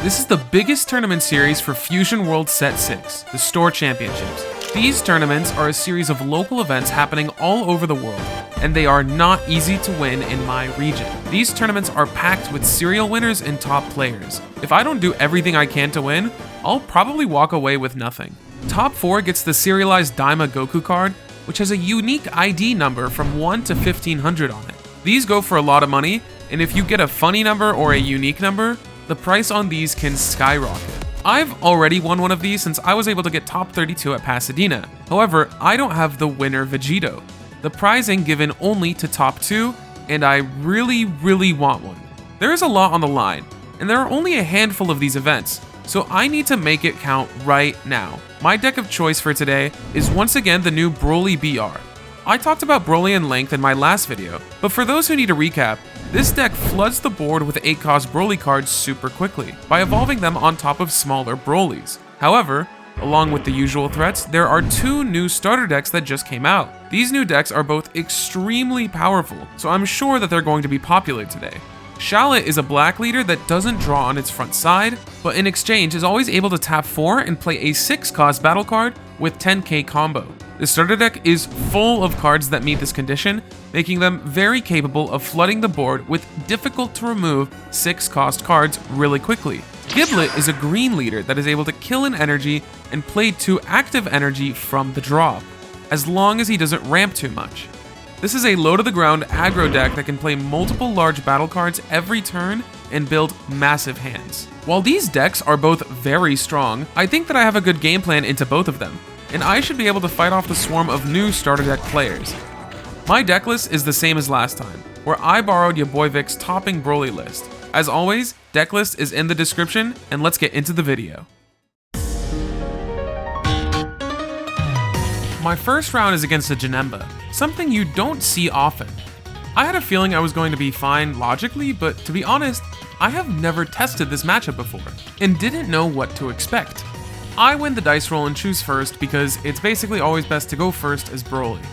This is the biggest tournament series for Fusion World Set 6, the Store Championships. These tournaments are a series of local events happening all over the world, and they are not easy to win in my region. These tournaments are packed with serial winners and top players. If I don't do everything I can to win, I'll probably walk away with nothing. Top 4 gets the serialized Daima Goku card, which has a unique ID number from 1 to 1500 on it. These go for a lot of money, and if you get a funny number or a unique number, the price on these can skyrocket. I've already won one of these since I was able to get top 32 at Pasadena. However, I don't have the winner Vegito, the prizing given only to top 2, and I really want one. There is a lot on the line, and there are only a handful of these events, so I need to make it count right now. My deck of choice for today is once again the new Broly BR. I talked about Broly in length in my last video, but for those who need a recap, this deck floods the board with 8-cost Broly cards super quickly, by evolving them on top of smaller Brolys. However, along with the usual threats, there are 2 new starter decks that just came out. These new decks are both extremely powerful, so I'm sure that they're going to be popular today. Shallot is a black leader that doesn't draw on its front side, but in exchange is always able to tap 4 and play a 6-cost battle card with 10k combo. The starter deck is full of cards that meet this condition, making them very capable of flooding the board with difficult to remove 6-cost cards really quickly. Giblet is a green leader that is able to kill an energy and play 2 active energy from the drop, as long as he doesn't ramp too much. This is a low-to-the-ground aggro deck that can play multiple large battle cards every turn and build massive hands. While these decks are both very strong, I think that I have a good game plan into both of them, and I should be able to fight off the swarm of new starter deck players. My deck list is the same as last time, where I borrowed your boy Vic's topping Broly list. As always, deck list is in the description, and let's get into the video. My first round is against a Janemba, something you don't see often. I had a feeling I was going to be fine logically, but to be honest, I have never tested this matchup before, and didn't know what to expect. I win the dice roll and choose first because it's basically always best to go first as Broly.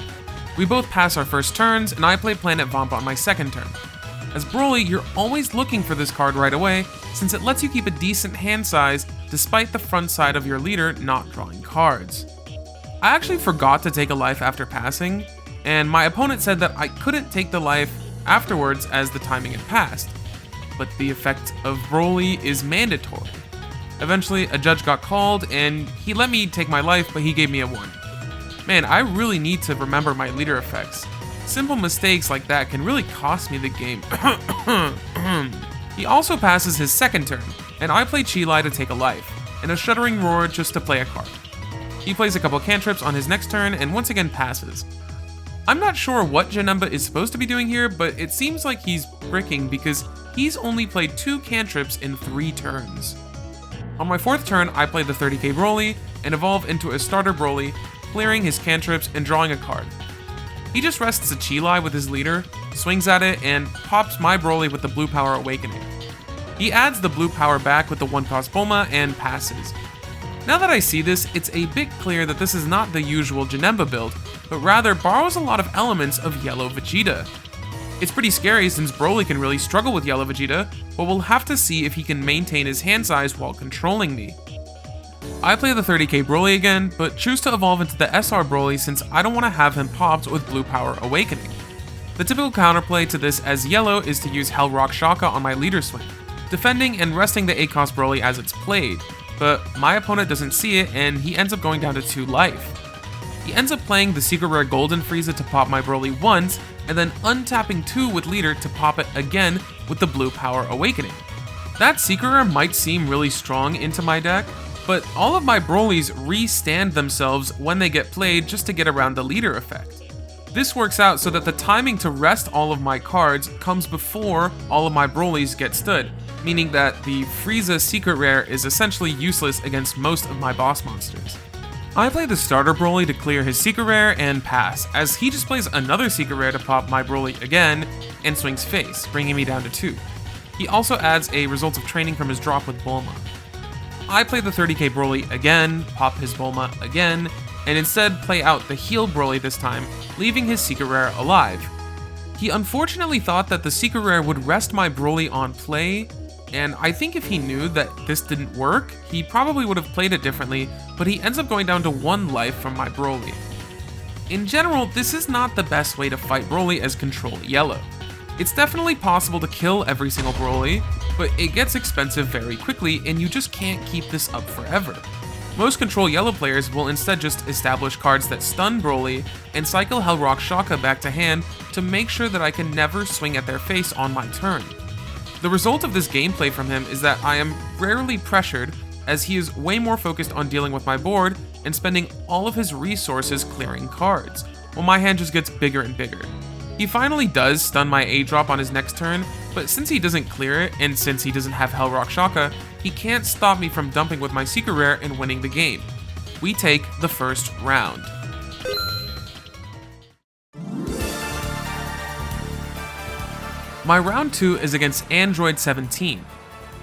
We both pass our first turns, and I play Planet Vamp on my second turn. As Broly, you're always looking for this card right away, since it lets you keep a decent hand size despite the front side of your leader not drawing cards. I actually forgot to take a life after passing, and my opponent said that I couldn't take the life afterwards as the timing had passed, but the effect of Broly is mandatory. Eventually, a judge got called, and he let me take my life, but he gave me a 1. Man, I really need to remember my leader effects. Simple mistakes like that can really cost me the game. He also passes his second turn, and I play Chi-Lai to take a life, and a Shuddering Roar just to play a card. He plays a couple cantrips on his next turn, and once again passes. I'm not sure what Janemba is supposed to be doing here, but it seems like he's bricking because he's only played 2 cantrips in 3 turns. On my 4th turn, I play the 30k Broly and evolve into a starter Broly, clearing his cantrips and drawing a card. He just rests a Chi-Lai with his leader, swings at it, and pops my Broly with the Blue Power Awakening. He adds the Blue Power back with the 1-cost Bulma and passes. Now that I see this, it's a bit clear that this is not the usual Janemba build, but rather borrows a lot of elements of Yellow Vegeta. It's pretty scary since Broly can really struggle with Yellow Vegeta, but we'll have to see if he can maintain his hand size while controlling me. I play the 30k Broly again, but choose to evolve into the SR Broly since I don't want to have him popped with Blue Power Awakening. The typical counterplay to this as Yellow is to use Hell Rock Shaka on my leader swing, defending and resting the 8-cost Broly as it's played, but my opponent doesn't see it and he ends up going down to 2 life. He ends up playing the Secret Rare Golden Frieza to pop my Broly once, and then untapping 2 with leader to pop it again with the Blue Power Awakening. That Secret Rare might seem really strong into my deck, but all of my Brolys re-stand themselves when they get played just to get around the leader effect. This works out so that the timing to rest all of my cards comes before all of my Brolys get stood, meaning that the Frieza Secret Rare is essentially useless against most of my boss monsters. I play the starter Broly to clear his Secret Rare and pass, as he just plays another Secret Rare to pop my Broly again and swings face, bringing me down to 2. He also adds a Result of Training from his drop with Bulma. I play the 30k Broly again, pop his Bulma again, and instead play out the Heal Broly this time, leaving his Secret Rare alive. He unfortunately thought that the Secret Rare would rest my Broly on play, and I think if he knew that this didn't work, he probably would have played it differently, but he ends up going down to 1 life from my Broly. In general, this is not the best way to fight Broly as Control Yellow. It's definitely possible to kill every single Broly, but it gets expensive very quickly and you just can't keep this up forever. Most Control Yellow players will instead just establish cards that stun Broly and cycle Hellrock Shaka back to hand to make sure that I can never swing at their face on my turn. The result of this gameplay from him is that I am rarely pressured, as he is way more focused on dealing with my board and spending all of his resources clearing cards, while my hand just gets bigger and bigger. He finally does stun my A-drop on his next turn, but since he doesn't clear it, and since he doesn't have Hellrock Shaka, he can't stop me from dumping with my Secret Rare and winning the game. We take the first round. My round 2 is against Android 17.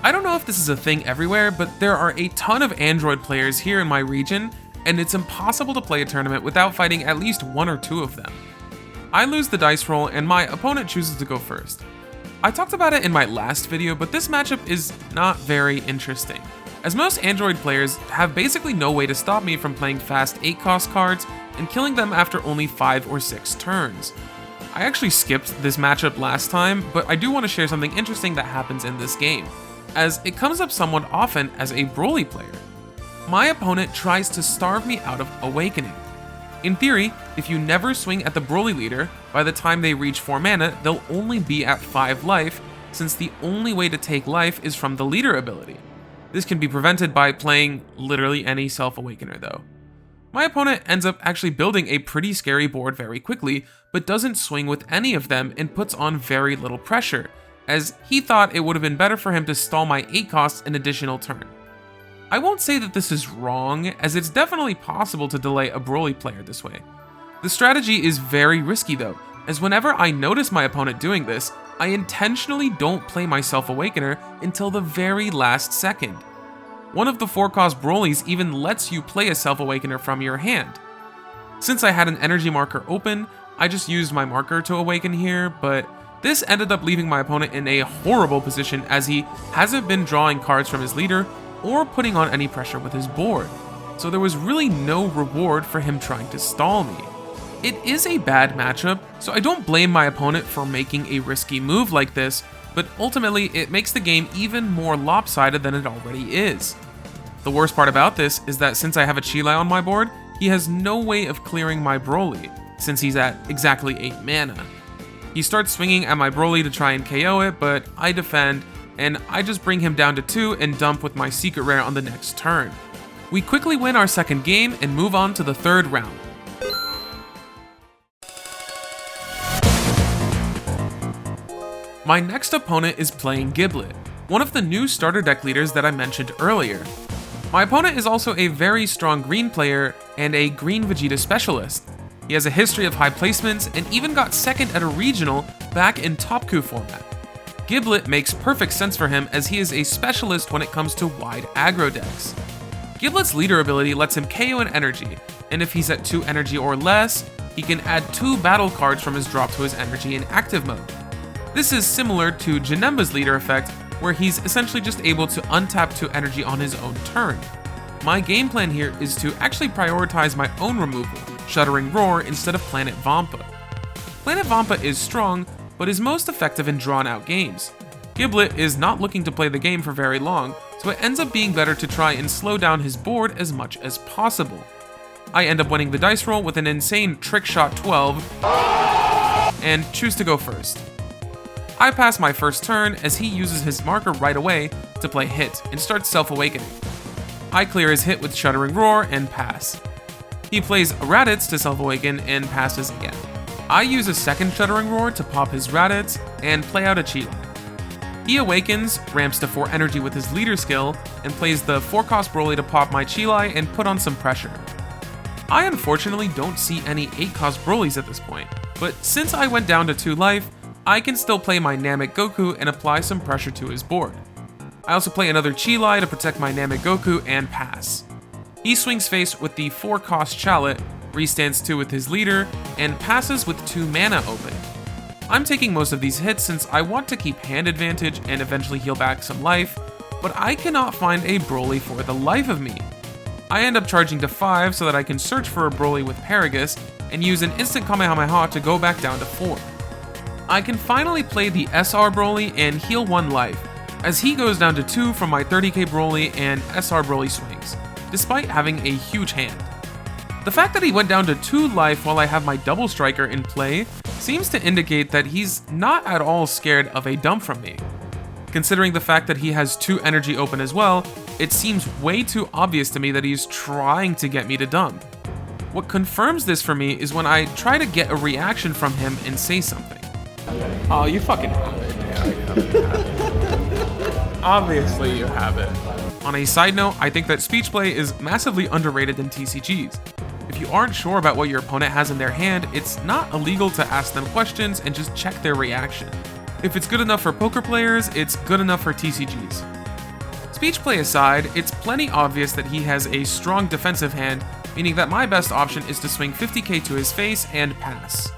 I don't know if this is a thing everywhere, but there are a ton of Android players here in my region, and it's impossible to play a tournament without fighting at least 1 or 2 of them. I lose the dice roll and my opponent chooses to go first. I talked about it in my last video, but this matchup is not very interesting, as most Android players have basically no way to stop me from playing fast 8-cost cards and killing them after only 5 or 6 turns. I actually skipped this matchup last time, but I do want to share something interesting that happens in this game, as it comes up somewhat often as a Broly player. My opponent tries to starve me out of Awakening. In theory, if you never swing at the Broly leader, by the time they reach 4 mana, they'll only be at 5 life, since the only way to take life is from the leader ability. This can be prevented by playing literally any Self-Awakener though. My opponent ends up actually building a pretty scary board very quickly, but doesn't swing with any of them and puts on very little pressure, as he thought it would have been better for him to stall my 8 costs an additional turn. I won't say that this is wrong, as it's definitely possible to delay a Broly player this way. The strategy is very risky though, as whenever I notice my opponent doing this, I intentionally don't play my Self-Awakener until the very last second. One of the 4-cost Brolys even lets you play a Self-Awakener from your hand. Since I had an energy marker open, I just used my marker to awaken here, but this ended up leaving my opponent in a horrible position as he hasn't been drawing cards from his leader or putting on any pressure with his board, so there was really no reward for him trying to stall me. It is a bad matchup, so I don't blame my opponent for making a risky move like this, but ultimately it makes the game even more lopsided than it already is. The worst part about this is that since I have a Chilai on my board, he has no way of clearing my Broly, since he's at exactly 8 mana. He starts swinging at my Broly to try and KO it, but I defend, and I just bring him down to 2 and dump with my Secret Rare on the next turn. We quickly win our second game and move on to the third round. My next opponent is playing Giblet, one of the new starter deck leaders that I mentioned earlier. My opponent is also a very strong green player and a green Vegeta specialist. He has a history of high placements and even got second at a regional back in Topku format. Giblet makes perfect sense for him as he is a specialist when it comes to wide aggro decks. Giblet's leader ability lets him KO an energy, and if he's at 2 energy or less, he can add 2 battle cards from his drop to his energy in active mode. This is similar to Janemba's leader effect, where he's essentially just able to untap 2 energy on his own turn. My game plan here is to actually prioritize my own removal, Shuddering Roar instead of Planet Vampa. Planet Vampa is strong, but is most effective in drawn-out games. Giblet is not looking to play the game for very long, so it ends up being better to try and slow down his board as much as possible. I end up winning the dice roll with an insane Trick Shot 12, and choose to go first. I pass my first turn as he uses his marker right away to play Hit and starts Self-Awakening. I clear his hit with Shuddering Roar and pass. He plays Raditz to Self-Awaken and passes again. I use a second Shuddering Roar to pop his Raditz and play out a Chilai. He awakens, ramps to 4 energy with his leader skill, and plays the 4-cost Broly to pop my Chilai and put on some pressure. I unfortunately don't see any 8-cost Brolys at this point, but since I went down to 2 life, I can still play my Namek Goku and apply some pressure to his board. I also play another Chilai to protect my Namek Goku and pass. He swings face with the 4-cost Chalet, restands 2 with his leader, and passes with 2 mana open. I'm taking most of these hits since I want to keep hand advantage and eventually heal back some life, but I cannot find a Broly for the life of me. I end up charging to 5 so that I can search for a Broly with Paragus and use an instant Kamehameha to go back down to 4. I can finally play the SR Broly and heal 1 life, as he goes down to 2 from my 30k Broly and SR Broly swings, despite having a huge hand. The fact that he went down to 2 life while I have my Double Striker in play seems to indicate that he's not at all scared of a dump from me. Considering the fact that he has 2 energy open as well, it seems way too obvious to me that he's trying to get me to dump. What confirms this for me is when I try to get a reaction from him and say something. Oh, you fucking have it. Yeah, obviously you have it. On a side note, I think that speech play is massively underrated in TCGs. If you aren't sure about what your opponent has in their hand, it's not illegal to ask them questions and just check their reaction. If it's good enough for poker players, it's good enough for TCGs. Speech play aside, it's plenty obvious that he has a strong defensive hand, meaning that my best option is to swing 50k to his face and pass.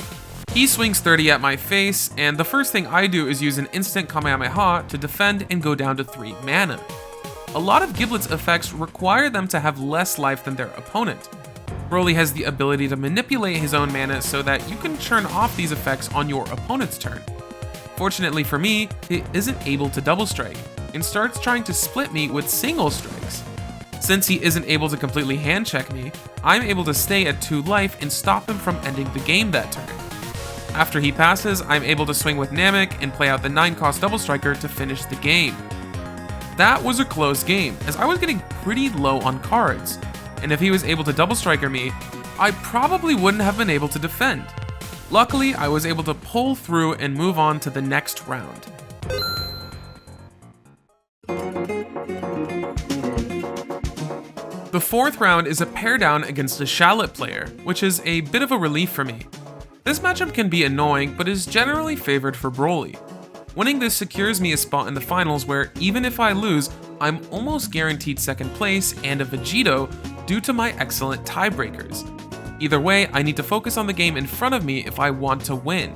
He swings 30 at my face, and the first thing I do is use an instant Kamehameha to defend and go down to 3 mana. A lot of Giblet's effects require them to have less life than their opponent. Broly has the ability to manipulate his own mana so that you can turn off these effects on your opponent's turn. Fortunately for me, he isn't able to double strike, and starts trying to split me with single strikes. Since he isn't able to completely hand check me, I'm able to stay at 2 life and stop him from ending the game that turn. After he passes, I'm able to swing with Namek and play out the 9-cost Double Striker to finish the game. That was a close game, as I was getting pretty low on cards, and if he was able to Double Striker me, I probably wouldn't have been able to defend. Luckily, I was able to pull through and move on to the next round. The 4th round is a pair down against a Shallot player, which is a bit of a relief for me. This matchup can be annoying, but is generally favored for Broly. Winning this secures me a spot in the finals where, even if I lose, I'm almost guaranteed 2nd place and a Vegito due to my excellent tiebreakers. Either way, I need to focus on the game in front of me if I want to win.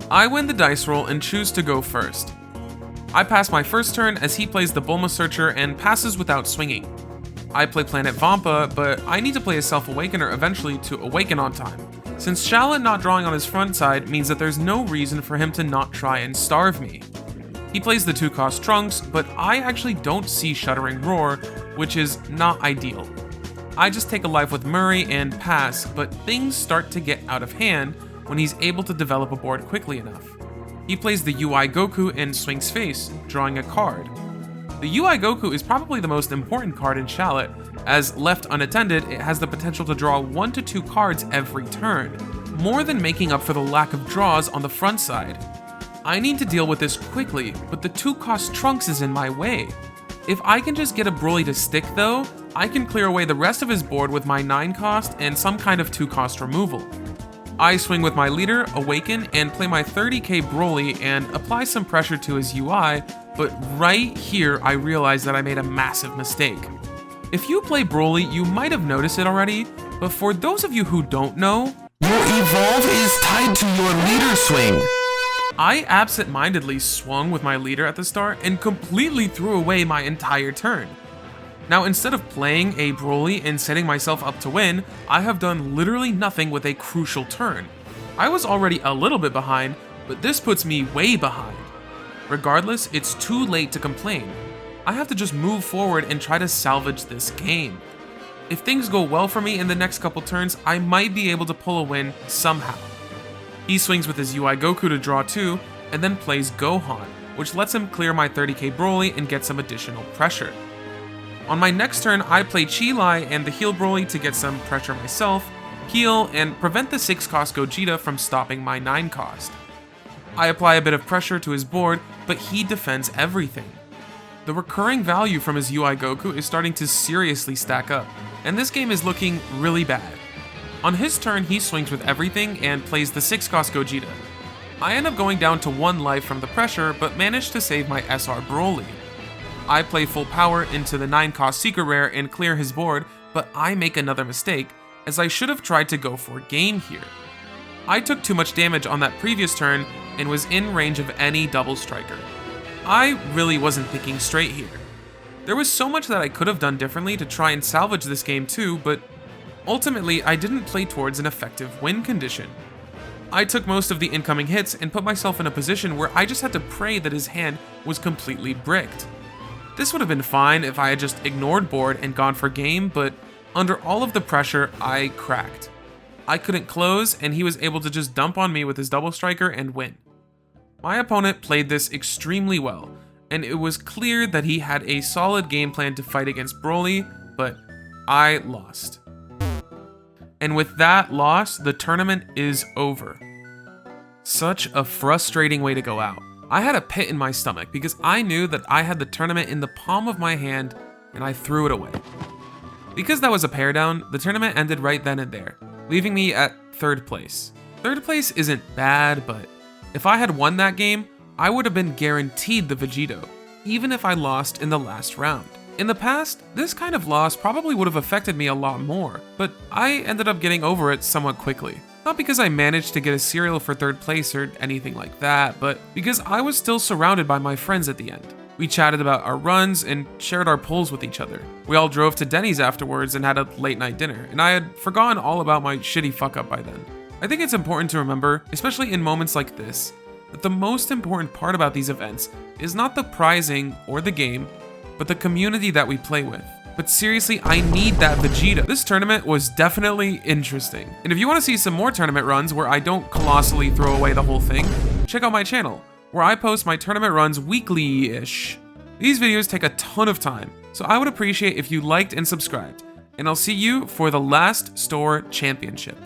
I win the dice roll and choose to go first. I pass my first turn as he plays the Bulma Searcher and passes without swinging. I play Planet Vampa, but I need to play a Self-Awakener eventually to awaken on time, since Shallot not drawing on his front side means that there's no reason for him to not try and starve me. He plays the 2-cost Trunks, but I actually don't see Shuddering Roar, which is not ideal. I just take a life with Murray and pass, but things start to get out of hand when he's able to develop a board quickly enough. He plays the UI Goku and swings face, drawing a card. The UI Goku is probably the most important card in Shallot, as left unattended, it has the potential to draw 1 to 2 cards every turn, more than making up for the lack of draws on the front side. I need to deal with this quickly, but the 2-cost Trunks is in my way. If I can just get a Broly to stick though, I can clear away the rest of his board with my 9-cost and some kind of 2-cost removal. I swing with my leader, Awaken, and play my 30k Broly and apply some pressure to his UI, but right here I realize that I made a massive mistake. If you play Broly, you might have noticed it already, but for those of you who don't know, your evolve is tied to your leader swing. I absent-mindedly swung with my leader at the start and completely threw away my entire turn. Now, instead of playing a Broly and setting myself up to win, I have done literally nothing with a crucial turn. I was already a little bit behind, but this puts me way behind. Regardless, it's too late to complain. I have to just move forward and try to salvage this game. If things go well for me in the next couple turns, I might be able to pull a win somehow. He swings with his UI Goku to draw 2, and then plays Gohan, which lets him clear my 30k Broly and get some additional pressure. On my next turn, I play Chi-Lai and the heal Broly to get some pressure myself, heal, and prevent the 6-cost Gogeta from stopping my 9-cost. I apply a bit of pressure to his board, but he defends everything. The recurring value from his UI Goku is starting to seriously stack up, and this game is looking really bad. On his turn, he swings with everything and plays the 6-cost Gogeta. I end up going down to 1 life from the pressure, but manage to save my SR Broly. I play full power into the 9-cost Secret Rare and clear his board, but I make another mistake, as I should have tried to go for game here. I took too much damage on that previous turn and was in range of any double striker. I really wasn't thinking straight here. There was so much that I could have done differently to try and salvage this game too, but ultimately I didn't play towards an effective win condition. I took most of the incoming hits and put myself in a position where I just had to pray that his hand was completely bricked. This would have been fine if I had just ignored board and gone for game, but under all of the pressure, I cracked. I couldn't close, and he was able to just dump on me with his double striker and win. My opponent played this extremely well, and it was clear that he had a solid game plan to fight against Broly, but I lost. And with that loss, the tournament is over. Such a frustrating way to go out. I had a pit in my stomach because I knew that I had the tournament in the palm of my hand and I threw it away. Because that was a pair down, the tournament ended right then and there, leaving me at 3rd place. 3rd place isn't bad, but if I had won that game, I would have been guaranteed the Vegito, even if I lost in the last round. In the past, this kind of loss probably would have affected me a lot more, but I ended up getting over it somewhat quickly. Not because I managed to get a cereal for 3rd place or anything like that, but because I was still surrounded by my friends at the end. We chatted about our runs and shared our pulls with each other. We all drove to Denny's afterwards and had a late night dinner, and I had forgotten all about my shitty fuck up by then. I think it's important to remember, especially in moments like this, that the most important part about these events is not the prizing or the game, but the community that we play with. But seriously, I need that Vegeta. This tournament was definitely interesting. And if you want to see some more tournament runs where I don't colossally throw away the whole thing, check out my channel, where I post my tournament runs weekly-ish. These videos take a ton of time, so I would appreciate if you liked and subscribed. And I'll see you for the last store championship.